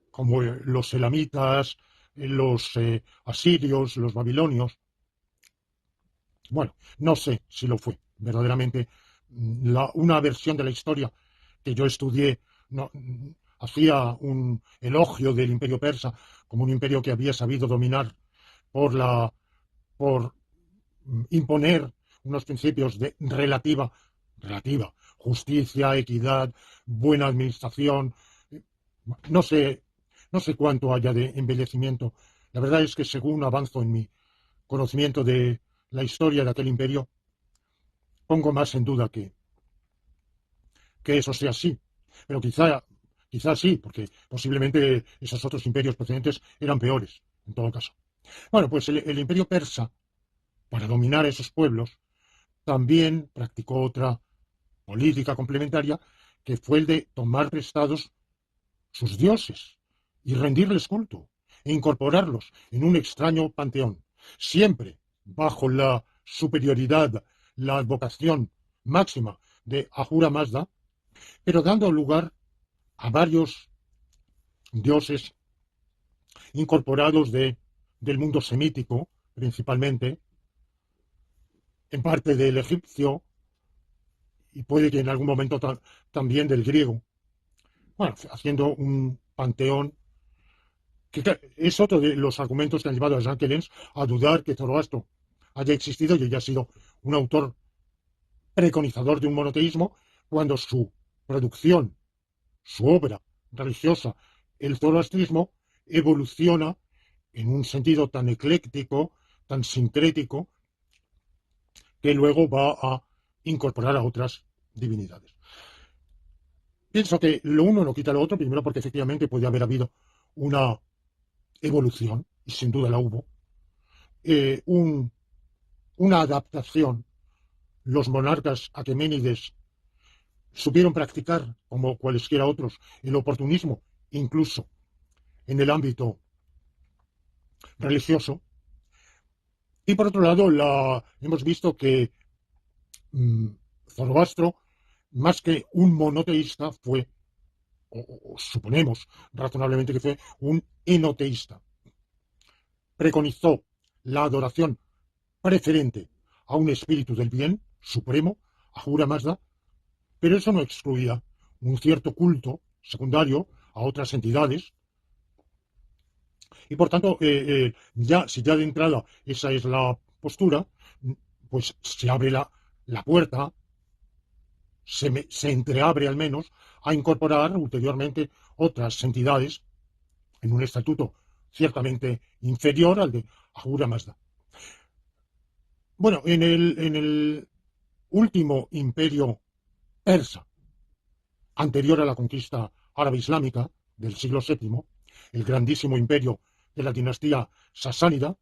como los elamitas, los asirios, los babilonios. Bueno, no sé si lo fue. Verdaderamente, una versión de la historia que yo estudié hacía un elogio del imperio persa como un imperio que había sabido dominar por imponer unos principios de relativa justicia, equidad, buena administración. No sé, no sé cuánto haya de embellecimiento. La verdad es que según avanzo en mi conocimiento de la historia de aquel imperio, pongo más en duda que eso sea así. Pero quizá sí, porque posiblemente esos otros imperios precedentes eran peores, en todo caso. Bueno, pues el imperio persa, para dominar esos pueblos, también practicó otra política complementaria, que fue el de tomar prestados sus dioses y rendirles culto e incorporarlos en un extraño panteón, siempre bajo la superioridad, la advocación máxima de Ahura Mazda, pero dando lugar a varios dioses incorporados del mundo semítico, principalmente, en parte del egipcio, y puede que en algún momento también del griego. Bueno, haciendo un panteón que es otro de los argumentos que han llevado a Jean Kellens a dudar que Zoroastro haya existido y haya sido un autor preconizador de un monoteísmo, cuando su producción, su obra religiosa, el zoroastrismo, evoluciona en un sentido tan ecléctico, tan sincrético, que luego va a incorporar a otras divinidades. Pienso que lo uno no quita lo otro, primero porque efectivamente puede haber habido una evolución, y sin duda la hubo, una adaptación. Los monarcas aqueménides supieron practicar, como cualesquiera otros, el oportunismo, incluso en el ámbito religioso, Y por otro lado, hemos visto que mm, Zoroastro, más que un monoteísta, fue, o suponemos razonablemente que fue, un enoteísta. Preconizó la adoración preferente a un espíritu del bien supremo, a Ahura Mazda, pero eso no excluía un cierto culto secundario a otras entidades. Y por tanto, si ya de entrada esa es la postura, pues se abre la puerta, se entreabre al menos a incorporar ulteriormente otras entidades en un estatuto ciertamente inferior al de Ahura Mazda. Bueno, en el último imperio persa, anterior a la conquista árabe-islámica del siglo VII, el grandísimo imperio de la dinastía sasánida,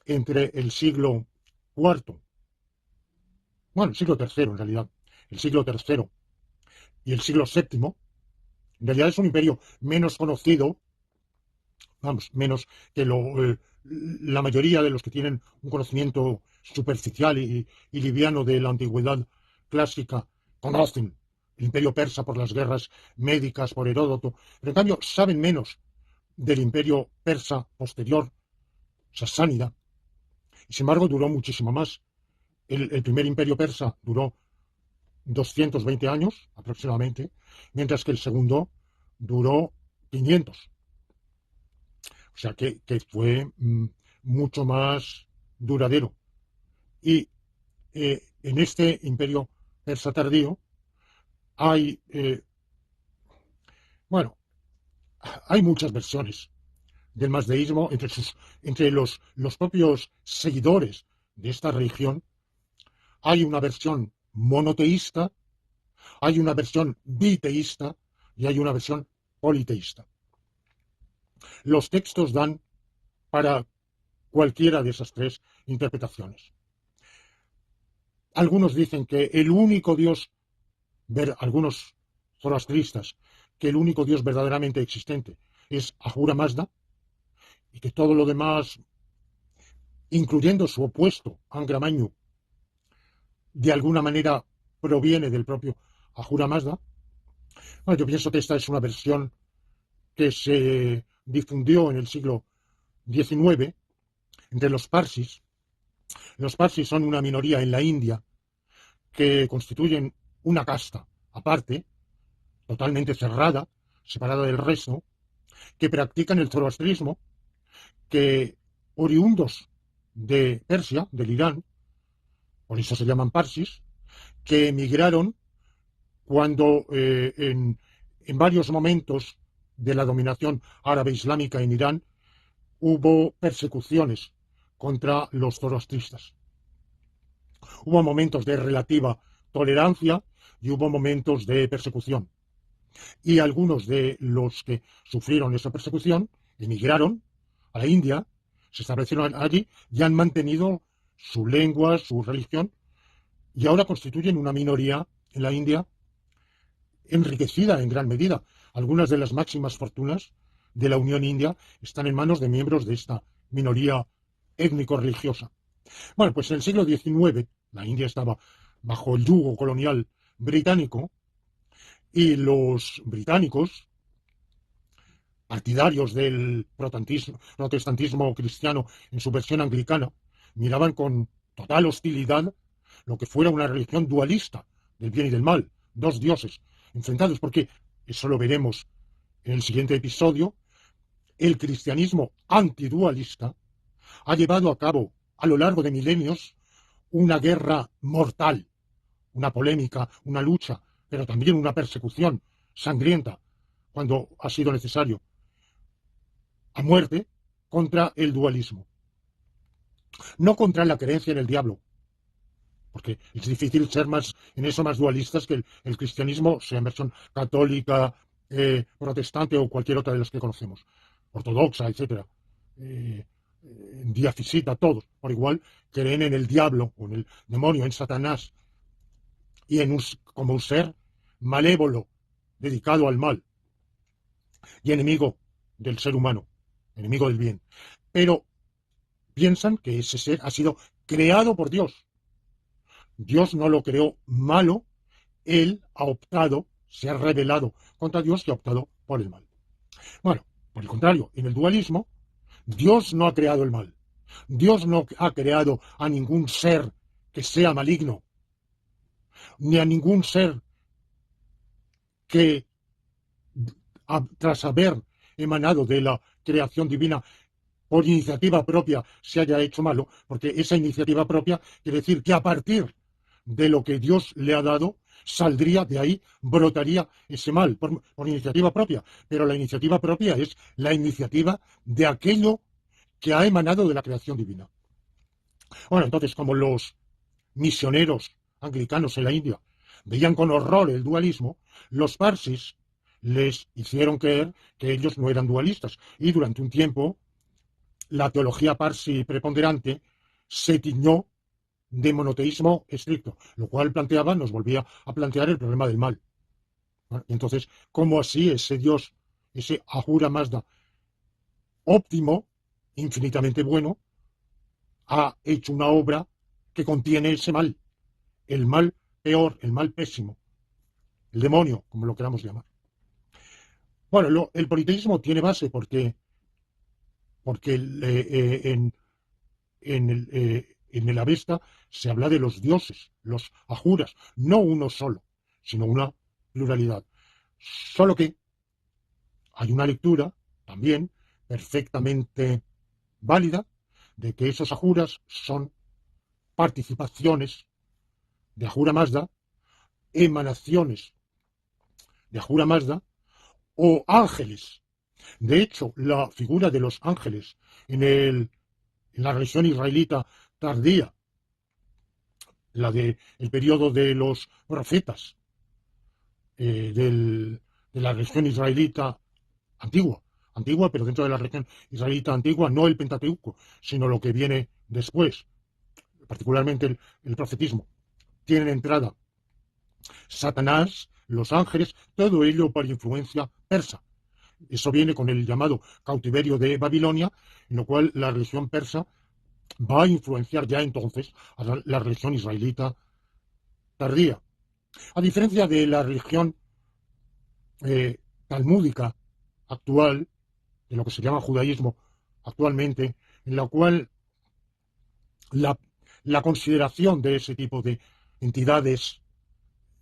entre el siglo IV, bueno, el siglo III en realidad, el siglo III y el siglo VII, en realidad es un imperio menos conocido, vamos, menos que la mayoría de los que tienen un conocimiento superficial y liviano de la antigüedad clásica conocen el imperio persa por las guerras médicas, por Heródoto, pero en cambio saben menos del imperio persa posterior, sasánida, y sin embargo duró muchísimo más. El primer imperio persa duró 220 años aproximadamente, mientras que el segundo duró 500. O sea que fue mucho más duradero. Y en este imperio persa tardío hay, bueno, hay muchas versiones del mazdeísmo entre los propios seguidores de esta religión. Hay una versión monoteísta, hay una versión biteísta y hay una versión politeísta. Los textos dan para cualquiera de esas tres interpretaciones. Algunos dicen que el único Dios, algunos zoroastristas, que el único Dios verdaderamente existente es Ahura Mazda y que todo lo demás, incluyendo su opuesto, Angra Mainyu, de alguna manera proviene del propio Ahura Mazda. Bueno, yo pienso que esta es una versión que se difundió en el siglo XIX entre los parsis. Los parsis son una minoría en la India que constituyen una casta aparte, totalmente cerrada, separada del resto, que practican el zoroastrismo, que oriundos de Persia, del Irán, por eso se llaman parsis, que emigraron cuando en varios momentos de la dominación árabe islámica en Irán hubo persecuciones contra los zoroastristas. Hubo momentos de relativa tolerancia y hubo momentos de persecución. Y algunos de los que sufrieron esa persecución emigraron a la India, se establecieron allí y han mantenido su lengua, su religión, y ahora constituyen una minoría en la India enriquecida en gran medida. Algunas de las máximas fortunas de la Unión India están en manos de miembros de esta minoría étnico-religiosa. Bueno, pues en el siglo XIX la India estaba bajo el yugo colonial británico y los británicos, partidarios del protestantismo cristiano en su versión anglicana, miraban con total hostilidad lo que fuera una religión dualista del bien y del mal, dos dioses enfrentados, porque eso lo veremos en el siguiente episodio. El cristianismo antidualista ha llevado a cabo a lo largo de milenios una guerra mortal, una polémica, una lucha, pero también una persecución sangrienta, cuando ha sido necesario, a muerte, contra el dualismo. No contra la creencia en el diablo, porque es difícil ser en eso más dualistas que el cristianismo, sea en versión católica, protestante o cualquier otra de las que conocemos, ortodoxa, etcétera. Diafisita, todos, por igual, creen en el diablo, o en el demonio, en Satanás, y como un ser malévolo, dedicado al mal, y enemigo del ser humano, enemigo del bien. Pero piensan que ese ser ha sido creado por Dios. Dios no lo creó malo, él ha optado, se ha rebelado contra Dios y ha optado por el mal. Bueno, por el contrario, en el dualismo, Dios no ha creado el mal. Dios no ha creado a ningún ser que sea maligno, ni a ningún ser que, tras haber emanado de la creación divina por iniciativa propia, se haya hecho malo, porque esa iniciativa propia quiere decir que a partir de lo que Dios le ha dado, saldría de ahí, brotaría ese mal, por iniciativa propia. Pero la iniciativa propia es la iniciativa de aquello que ha emanado de la creación divina. Bueno, entonces, como los misioneros anglicanos en la India veían con horror el dualismo, los parsis les hicieron creer que ellos no eran dualistas, y durante un tiempo la teología parsi preponderante se tiñó de monoteísmo estricto, lo cual nos volvía a plantear el problema del mal. Bueno, entonces, ¿cómo así ese Dios, ese Ahura Mazda óptimo, infinitamente bueno, ha hecho una obra que contiene ese mal, el mal peor, el mal pésimo, el demonio, como lo queramos llamar? Bueno, el politeísmo tiene base porque en el Avesta se habla de los dioses, los ajuras, no uno solo, sino una pluralidad. Solo que hay una lectura también perfectamente válida de que esos ajuras son participaciones de Ahura Mazda, emanaciones de Ahura Mazda o ángeles. De hecho, la figura de los ángeles en la religión israelita tardía, la del periodo de los profetas, de la religión israelita antigua, pero dentro de la religión israelita antigua, no el Pentateuco, sino lo que viene después, particularmente el profetismo. Tienen entrada Satanás, los ángeles, todo ello por influencia persa. Eso viene con el llamado cautiverio de Babilonia, en lo cual la religión persa va a influenciar ya entonces a la religión israelita tardía. A diferencia de la religión talmúdica actual, de lo que se llama judaísmo actualmente, en la cual la consideración de ese tipo de entidades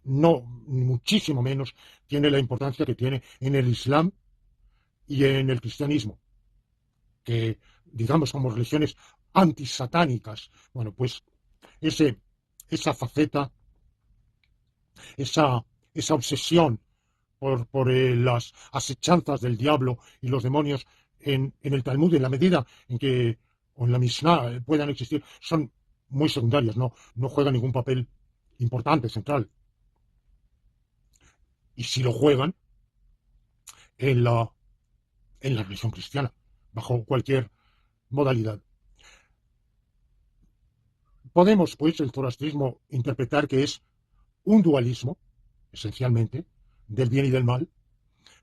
no, ni muchísimo menos, tiene la importancia que tiene en el Islam y en el cristianismo, que digamos como religiones antisatánicas. Bueno, pues esa faceta, esa obsesión por las asechanzas del diablo y los demonios en el Talmud, en la medida en que, o en la Mishnah, puedan existir, son muy secundarias, no juegan ningún papel importante, central. Y si lo juegan en la religión cristiana, bajo cualquier modalidad. Podemos, pues, el zoroastrismo interpretar que es un dualismo, esencialmente, del bien y del mal,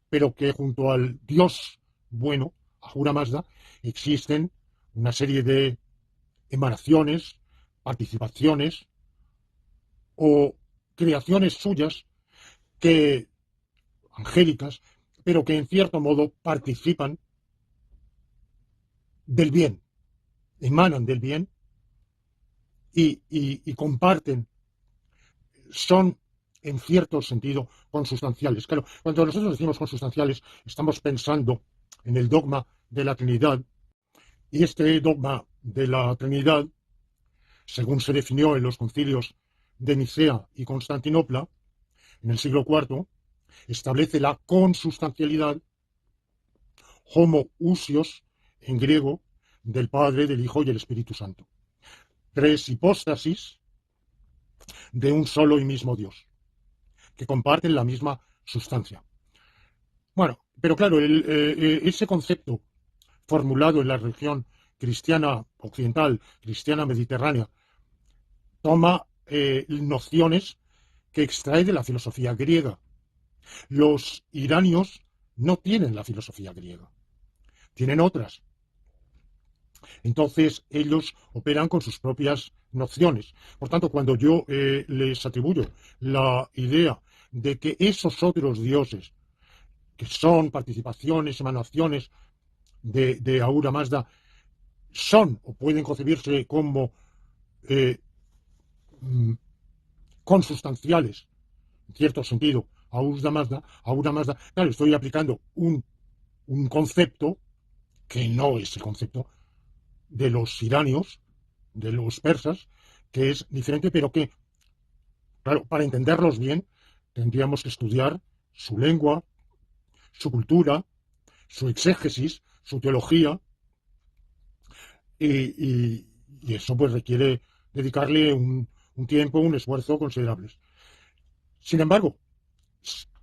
pero que junto al Dios bueno, Ahura Mazda, existen una serie de emanaciones, participaciones o creaciones suyas angélicas, pero que en cierto modo participan del bien, emanan del bien y comparten, son en cierto sentido consustanciales. Claro, cuando nosotros decimos consustanciales, estamos pensando en el dogma de la Trinidad, y este dogma de la Trinidad, según se definió en los concilios de Nicea y Constantinopla, en el siglo IV, establece la consustancialidad, homoousios, en griego, del Padre, del Hijo y del Espíritu Santo. Tres hipóstasis de un solo y mismo Dios, que comparten la misma sustancia. Bueno, pero claro, ese concepto formulado en la religión cristiana occidental, cristiana mediterránea, toma nociones que extrae de la filosofía griega. Los iranios no tienen la filosofía griega, tienen otras. Entonces ellos operan con sus propias nociones. Por tanto, cuando yo les atribuyo la idea de que esos otros dioses, que son participaciones, emanaciones de Ahura Mazda, son o pueden concebirse como eh, mm, consustanciales, en cierto sentido, a Ahura Mazda, claro, estoy aplicando un concepto que no es el concepto de los iranios, de los persas, que es diferente, pero que, claro, para entenderlos bien, tendríamos que estudiar su lengua, su cultura, su exégesis, su teología, y eso pues requiere dedicarle un tiempo, un esfuerzo considerables. Sin embargo,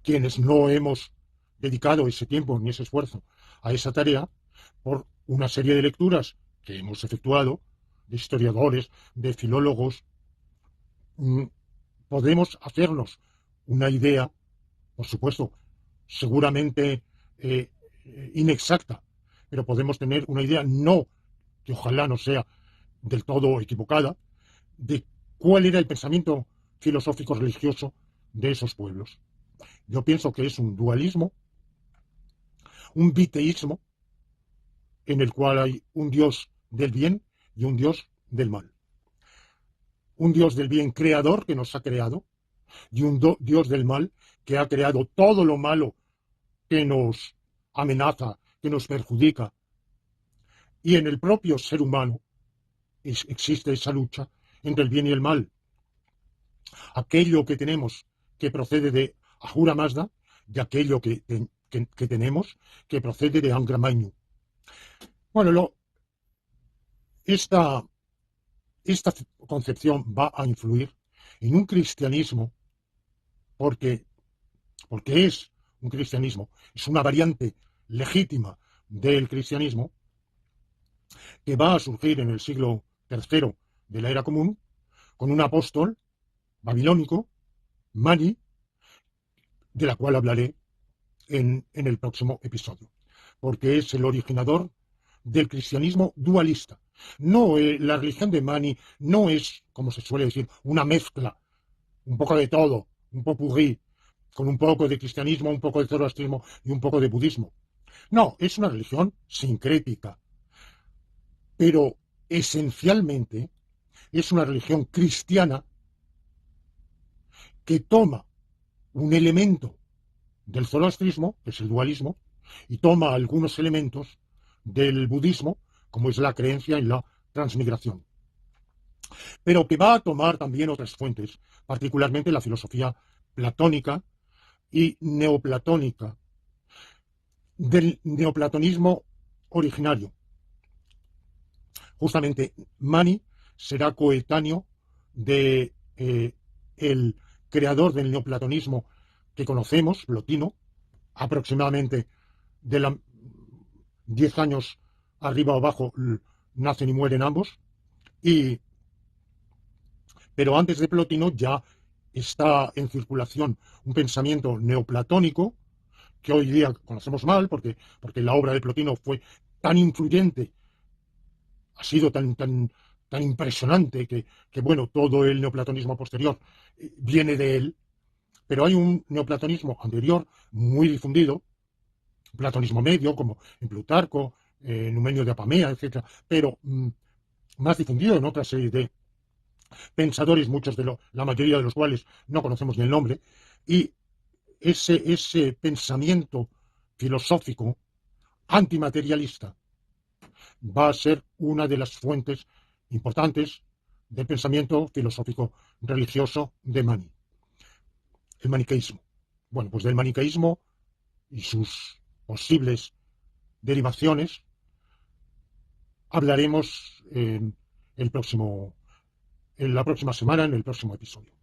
quienes no hemos dedicado ese tiempo ni ese esfuerzo a esa tarea, por una serie de lecturas que hemos efectuado, de historiadores, de filólogos, podemos hacernos una idea, por supuesto, seguramente eh, inexacta, pero podemos tener una idea, no, que ojalá no sea del todo equivocada, de cuál era el pensamiento filosófico religioso de esos pueblos. Yo pienso que es un dualismo, un biteísmo, en el cual hay un Dios del bien y un Dios del mal. Un Dios del bien creador que nos ha creado y un Dios del mal que ha creado todo lo malo que nos amenaza, que nos perjudica. Y en el propio ser humano existe esa lucha entre el bien y el mal. Aquello que tenemos que procede de Ahura Mazda y aquello que tenemos que procede de Angra Mainyu. Bueno, esta, esta concepción va a influir en un cristianismo porque, porque es un cristianismo, es una variante legítima del cristianismo que va a surgir en el siglo III de la era común con un apóstol babilónico, Mani, de la cual hablaré en el próximo episodio, porque es el originador del cristianismo dualista. No, la religión de Mani no es, como se suele decir, una mezcla, un poco de todo, un popurrí, con un poco de cristianismo, un poco de zoroastrismo y un poco de budismo. No, es una religión sincrética, pero esencialmente es una religión cristiana que toma un elemento del zoroastrismo, que es el dualismo, y toma algunos elementos del budismo, como es la creencia en la transmigración. Pero que va a tomar también otras fuentes, particularmente la filosofía platónica y neoplatónica, del neoplatonismo originario. Justamente Mani será coetáneo de el creador del neoplatonismo que conocemos, Plotino, aproximadamente de 10 años arriba o abajo nacen y mueren ambos, pero antes de Plotino ya está en circulación un pensamiento neoplatónico que hoy día conocemos mal porque la obra de Plotino fue tan influyente, ha sido tan impresionante que, bueno, todo el neoplatonismo posterior viene de él, pero hay un neoplatonismo anterior muy difundido, platonismo medio, como en Plutarco, Numenio de Apamea, etcétera, pero más difundido en otra serie de pensadores, la mayoría de los cuales no conocemos ni el nombre, y ese pensamiento filosófico antimaterialista va a ser una de las fuentes importantes del pensamiento filosófico religioso de Mani, el maniqueísmo. Bueno, pues del maniqueísmo y sus posibles derivaciones hablaremos en la próxima semana, en el próximo episodio.